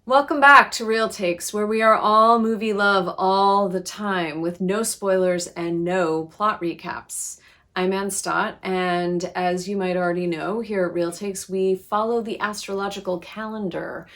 Welcome back to Real Takes, where we are all movie love all the time with no spoilers and no plot recaps. I'm Ann Stott, and as you might already know, here at Real Takes, we follow the astrological calendar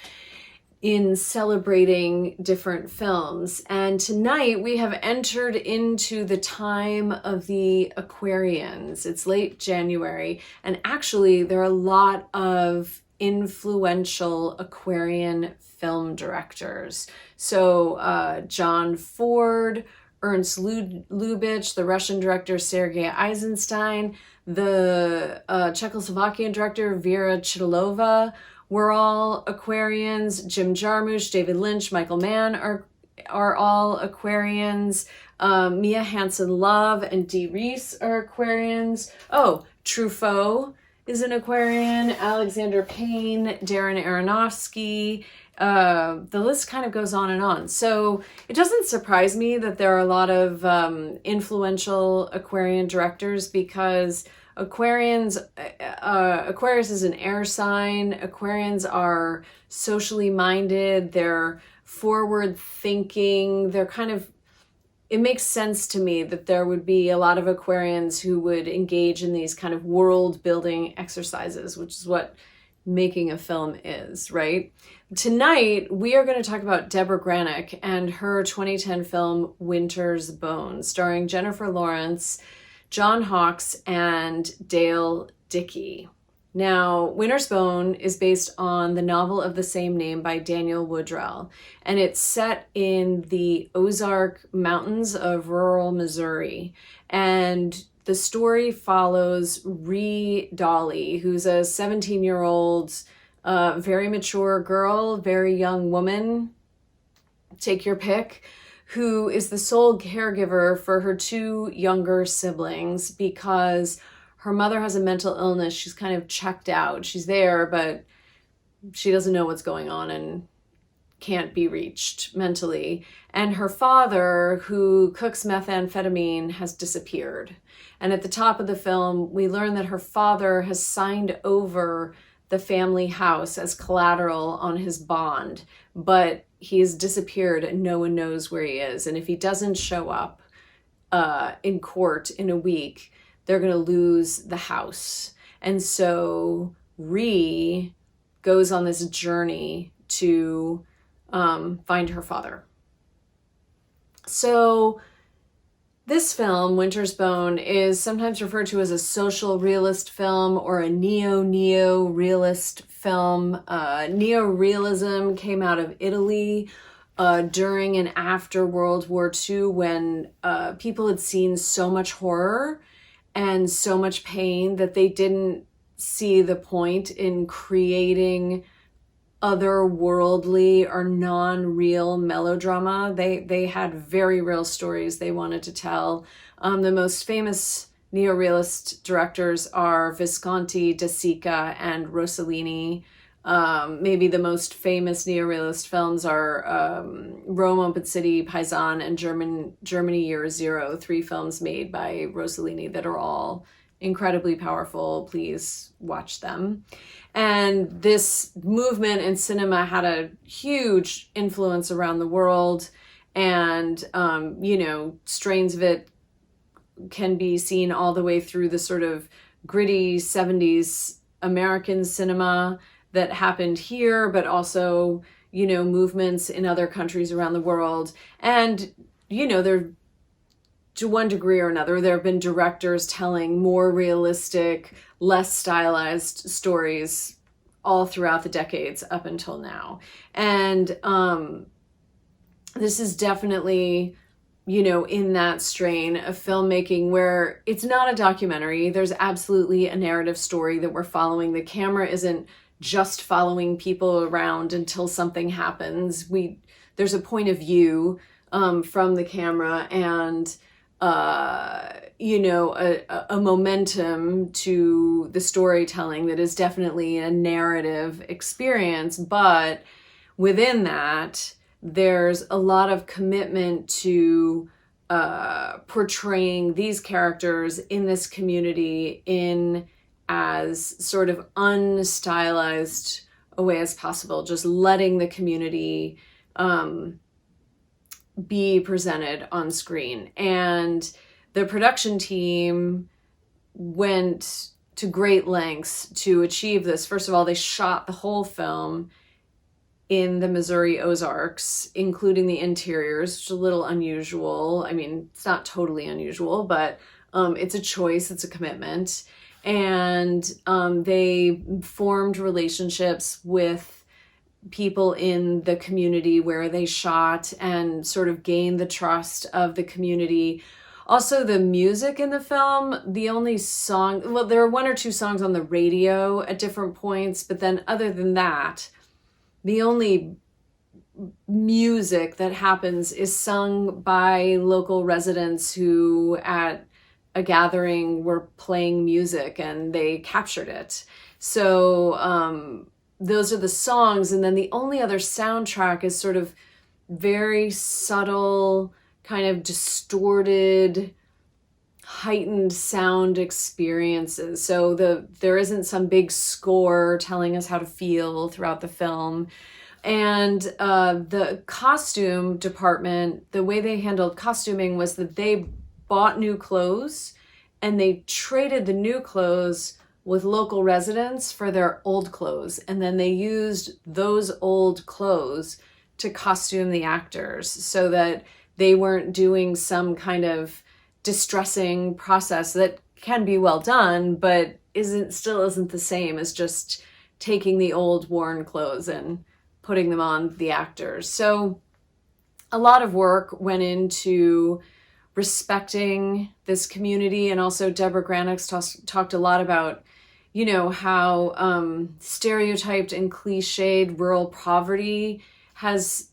in celebrating different films. And tonight we have entered into the time of the Aquarians. It's late January, and actually there are a lot of influential Aquarian film directors. So John Ford, Ernst Lubitsch, the Russian director Sergei Eisenstein, the Czechoslovakian director Vera Chytilova were all Aquarians. Jim Jarmusch, David Lynch, Michael Mann are all Aquarians. Mia Hansen-Løve and Dee Reese are Aquarians. Oh, Truffaut is an Aquarian. Alexander Payne, Darren Aronofsky. The list kind of goes on and on. So it doesn't surprise me that there are a lot of influential Aquarian directors because Aquarius is an air sign. Aquarians are socially minded. They're forward thinking. It makes sense to me that there would be a lot of Aquarians who would engage in these kind of world building exercises, which is what making a film is, right? Tonight, we are going to talk about Debra Granik and her 2010 film Winter's Bone, starring Jennifer Lawrence, John Hawkes, and Dale Dickey. Now, Winter's Bone is based on the novel of the same name by Daniel Woodrell, and it's set in the Ozark Mountains of rural Missouri. And the story follows Ree Dolly, who's a 17-year-old, very mature girl, very young woman, take your pick, who is the sole caregiver for her two younger siblings because her mother has a mental illness. She's kind of checked out. She's there, but she doesn't know what's going on and can't be reached mentally. And her father, who cooks methamphetamine, has disappeared. And at the top of the film, we learn that her father has signed over the family house as collateral on his bond, but he has disappeared and no one knows where he is. And if he doesn't show up in court in a week, they're going to lose the house. And so Ree goes on this journey to find her father. So this film, Winter's Bone, is sometimes referred to as a social realist film or a neo-neorealist film. Neo-realism came out of Italy during and after World War II when people had seen so much horror and so much pain that they didn't see the point in creating otherworldly or non-real melodrama. They had very real stories they wanted to tell. The most famous neorealist directors are Visconti, De Sica, and Rossellini. Maybe the most famous neorealist films are Rome, Open City, Paisan, and Germany Year Zero, three films made by Rossellini that are all incredibly powerful. Please watch them. And this movement in cinema had a huge influence around the world. And, strains of it can be seen all the way through the sort of gritty 70s American cinema that happened here, but also, movements in other countries around the world. And, there, to one degree or another, there have been directors telling more realistic, less stylized stories all throughout the decades up until now. And this is definitely, in that strain of filmmaking where it's not a documentary. There's absolutely a narrative story that we're following. The camera isn't just following people around until something happens. There's a point of view from the camera and a momentum to the storytelling that is definitely a narrative experience. But within that, there's a lot of commitment to portraying these characters in this community in as sort of unstylized away as possible, just letting the community be presented on screen. And the production team went to great lengths to achieve this. First of all, they shot the whole film in the Missouri Ozarks, including the interiors, which is a little unusual. I mean, it's not totally unusual, but it's a choice, it's a commitment. And they formed relationships with people in the community where they shot and sort of gained the trust of the community. Also, the music in the film, the only song, well, there are one or two songs on the radio at different points, but then other than that, the only music that happens is sung by local residents who at a gathering were playing music and they captured it. So those are the songs. And then the only other soundtrack is sort of very subtle, kind of distorted, heightened sound experiences. So there isn't some big score telling us how to feel throughout the film. And the costume department, the way they handled costuming was that they bought new clothes and they traded the new clothes with local residents for their old clothes. And then they used those old clothes to costume the actors so that they weren't doing some kind of distressing process that can be well done, but still isn't the same as just taking the old worn clothes and putting them on the actors. So a lot of work went into respecting this community. And also Debra Granik talked a lot about, you know, how stereotyped and cliched rural poverty has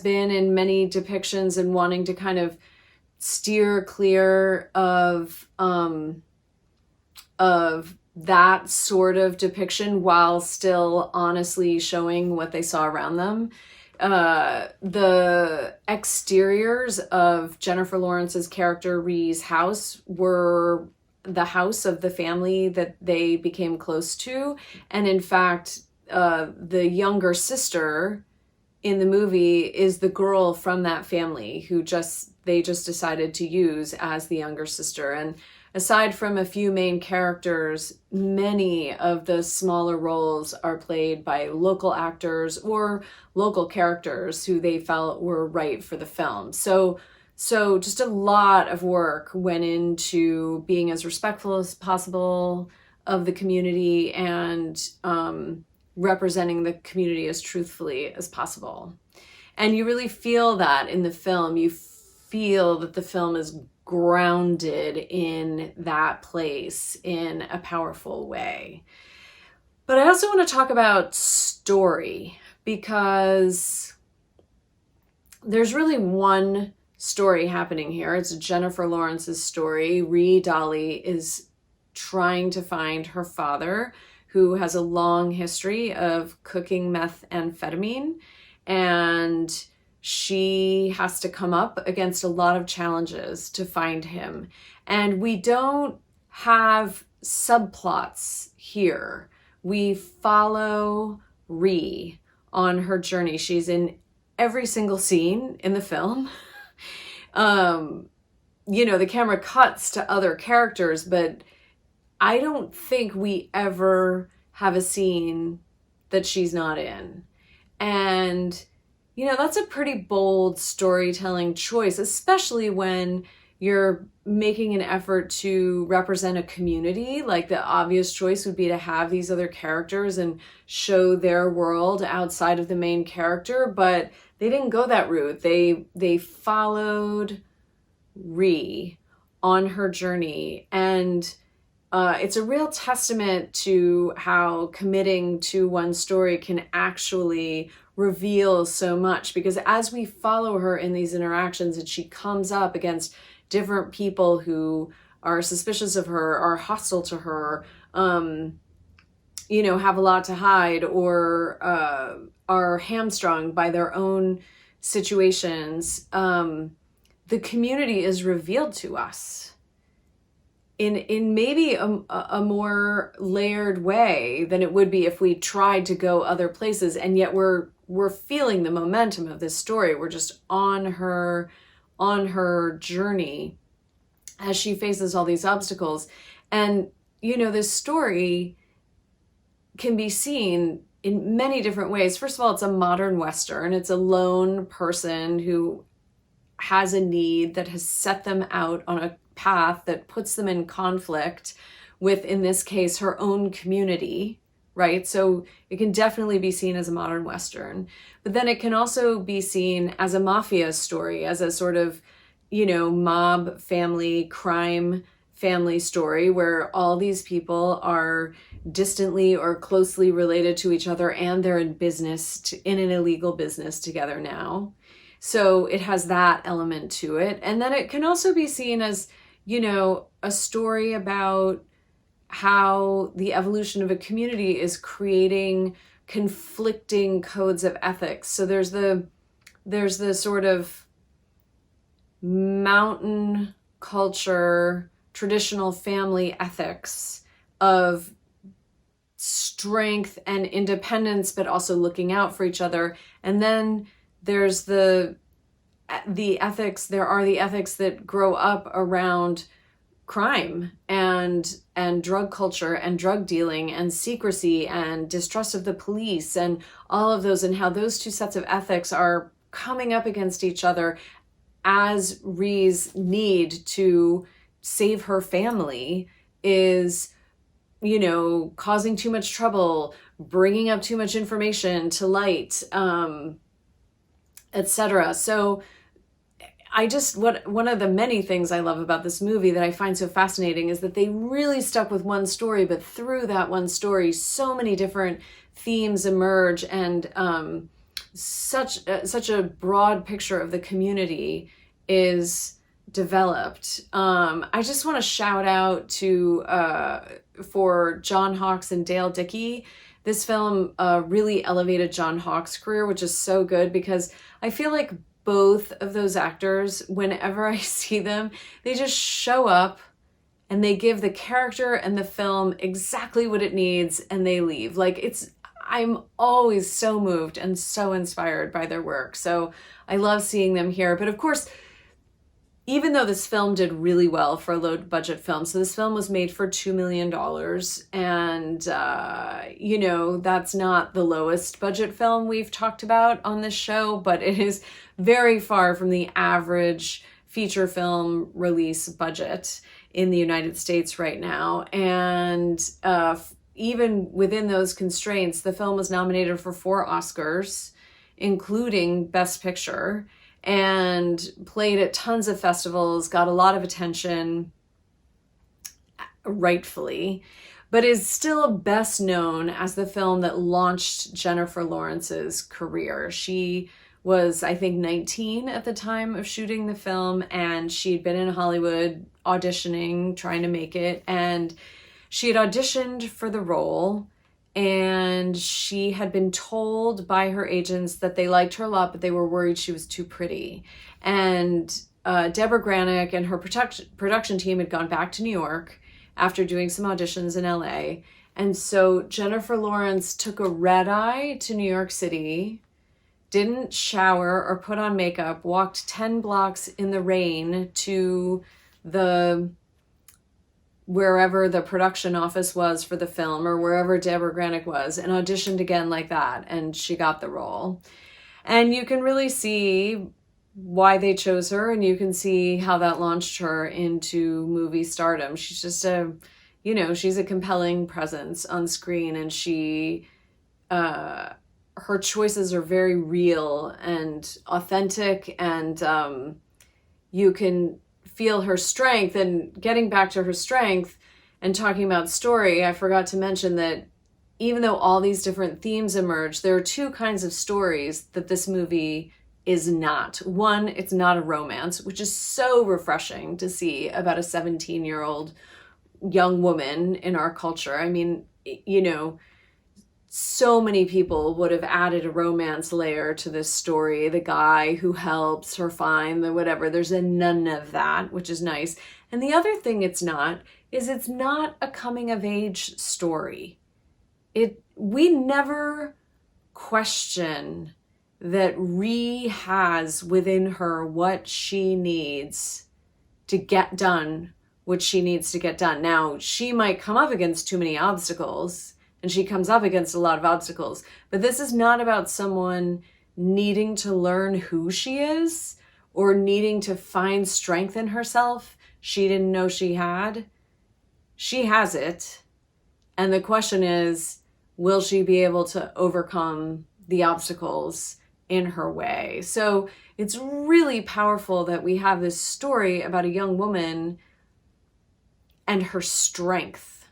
been in many depictions, and wanting to kind of steer clear of that sort of depiction while still honestly showing what they saw around them. The exteriors of Jennifer Lawrence's character Ree's house were the house of the family that they became close to. And in fact, the younger sister in the movie is the girl from that family who they just decided to use as the younger sister. And aside from a few main characters, many of the smaller roles are played by local actors or local characters who they felt were right for the film. So just a lot of work went into being as respectful as possible of the community and representing the community as truthfully as possible. And you really feel that in the film. You feel that the film is grounded in that place in a powerful way. But I also want to talk about story, because there's really one story happening here. It's Jennifer Lawrence's story. Ree Dolly is trying to find her father, who has a long history of cooking methamphetamine, and she has to come up against a lot of challenges to find him. And we don't have subplots here. We follow Ree on her journey. She's in every single scene in the film. The camera cuts to other characters, but I don't think we ever have a scene that she's not in. And, that's a pretty bold storytelling choice, especially when you're making an effort to represent a community. Like, the obvious choice would be to have these other characters and show their world outside of the main character, but they didn't go that route. They followed Ree on her journey, and it's a real testament to how committing to one story can actually reveal so much, because as we follow her in these interactions and she comes up against different people who are suspicious of her, are hostile to her, have a lot to hide, or are hamstrung by their own situations, the community is revealed to us. in maybe a more layered way than it would be if we tried to go other places. And yet we're feeling the momentum of this story. We're just on her journey as she faces all these obstacles. And, you know, this story can be seen in many different ways. First of all, it's a modern Western. It's a lone person who has a need that has set them out on a path that puts them in conflict with, in this case, her own community, right? So it can definitely be seen as a modern Western, but then it can also be seen as a mafia story, as a sort of, you know, mob family, crime family story where all these people are distantly or closely related to each other, and they're in business, in an illegal business together now. So it has that element to it. And then it can also be seen as, you know, a story about how the evolution of a community is creating conflicting codes of ethics. So there's the sort of mountain culture, traditional family ethics of strength and independence, but also looking out for each other. And then there's the ethics, there are the ethics that grow up around crime and drug culture and drug dealing and secrecy and distrust of the police and all of those, and how those two sets of ethics are coming up against each other as Rhee's need to save her family is, you know, causing too much trouble, bringing up too much information to light, etc. So one of the many things I love about this movie that I find so fascinating is that they really stuck with one story, but through that one story, so many different themes emerge, and such a broad picture of the community is developed. I just want to shout out for John Hawkes and Dale Dickey. This film really elevated John Hawkes' career, which is so good because I feel like both of those actors, whenever I see them, they just show up and they give the character and the film exactly what it needs and they leave. I'm always so moved and so inspired by their work. So I love seeing them here. But of course, even though this film did really well for a low budget film, so this film was made for $2 million, and, you know, that's not the lowest budget film we've talked about on this show, but it is very far from the average feature film release budget in the United States right now. And even within those constraints, the film was nominated for 4 Oscars, including Best Picture, and played at tons of festivals, got a lot of attention, rightfully, but is still best known as the film that launched Jennifer Lawrence's career. She was, I think, 19 at the time of shooting the film, and she'd been in Hollywood auditioning, trying to make it, and she had auditioned for the role, and she had been told by her agents that they liked her a lot, but they were worried she was too pretty. And Debra Granik and her production team had gone back to New York after doing some auditions in LA. And so Jennifer Lawrence took a red eye to New York City, didn't shower or put on makeup, walked 10 blocks in the rain to wherever the production office was for the film, or wherever Debra Granik was, and auditioned again like that, and she got the role. And you can really see why they chose her, and you can see how that launched her into movie stardom. She's just she's a compelling presence on screen, and her choices are very real and authentic, and you can feel her strength. And getting back to her strength and talking about story, I forgot to mention that even though all these different themes emerge, there are 2 kinds of stories that this movie is not. One, it's not a romance, which is so refreshing to see about a 17-year-old young woman in our culture. I mean, you know, so many people would have added a romance layer to this story. The guy who helps her find the whatever. There's none of that, which is nice. And the other thing it's not is it's not a coming of age story. We never question that Ree has within her what she needs to get done what she needs to get done. Now, she might come up against too many obstacles, and she comes up against a lot of obstacles, but this is not about someone needing to learn who she is or needing to find strength in herself she didn't know she had. She has it. And the question is, will she be able to overcome the obstacles in her way? So it's really powerful that we have this story about a young woman and her strength,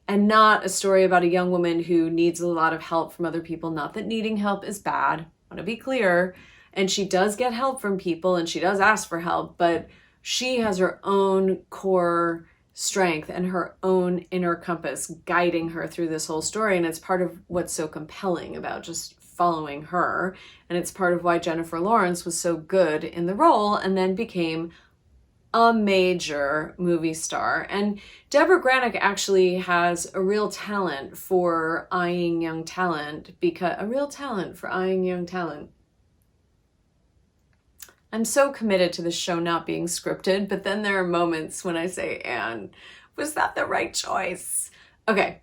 and not a story about a young woman who needs a lot of help from other people. Not that needing help is bad, I want to be clear. And she does get help from people and she does ask for help, but she has her own core strength and her own inner compass guiding her through this whole story. And it's part of what's so compelling about just following her. And it's part of why Jennifer Lawrence was so good in the role and then became a major movie star. And Debra Granik actually has a real talent for eyeing young talent, I'm so committed to this show not being scripted, but then there are moments when I say, Anne, was that the right choice? Okay,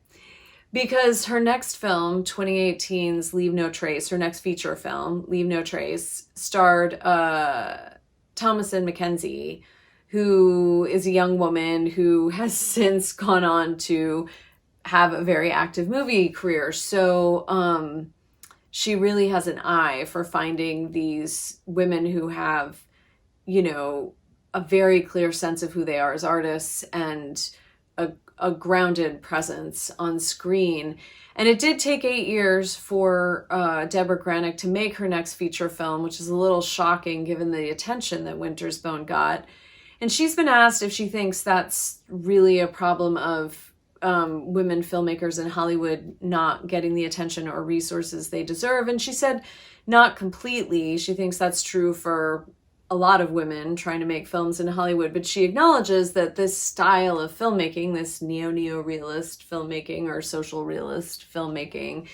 because her next film, 2018's Leave No Trace, her next feature film, Leave No Trace, starred Thomasin McKenzie, who is a young woman who has since gone on to have a very active movie career. So she really has an eye for finding these women who have, you know, a very clear sense of who they are as artists and a grounded presence on screen. And it did take 8 years for Debra Granik to make her next feature film, which is a little shocking given the attention that Winter's Bone got. And she's been asked if she thinks that's really a problem of women filmmakers in Hollywood not getting the attention or resources they deserve. And she said, not completely. She thinks that's true for a lot of women trying to make films in Hollywood, but she acknowledges that this style of filmmaking, this neo-neorealist filmmaking or social realist filmmaking,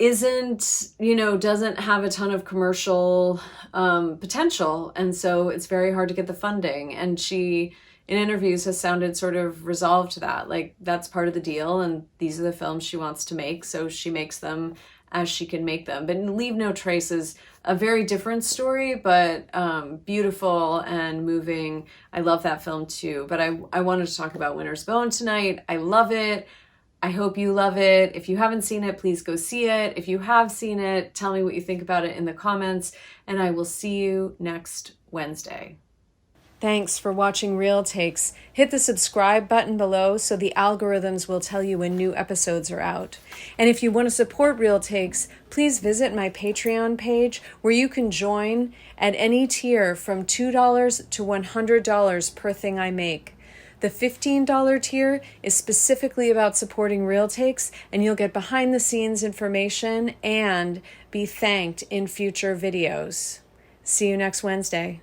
isn't, you know, doesn't have a ton of commercial potential. And so it's very hard to get the funding. And she, in interviews, has sounded sort of resolved to that. Like, that's part of the deal. And these are the films she wants to make. So she makes them as she can make them. But Leave No Trace is a very different story, but beautiful and moving. I love that film too. But I wanted to talk about Winter's Bone tonight. I love it. I hope you love it. If you haven't seen it, please go see it. If you have seen it, tell me what you think about it in the comments, and I will see you next Wednesday. Thanks for watching Real Takes. Hit the subscribe button below so the algorithms will tell you when new episodes are out. And if you want to support Real Takes, please visit my Patreon page where you can join at any tier from $2 to $100 per thing I make. The $15 tier is specifically about supporting Real Takes, and you'll get behind-the-scenes information and be thanked in future videos. See you next Wednesday.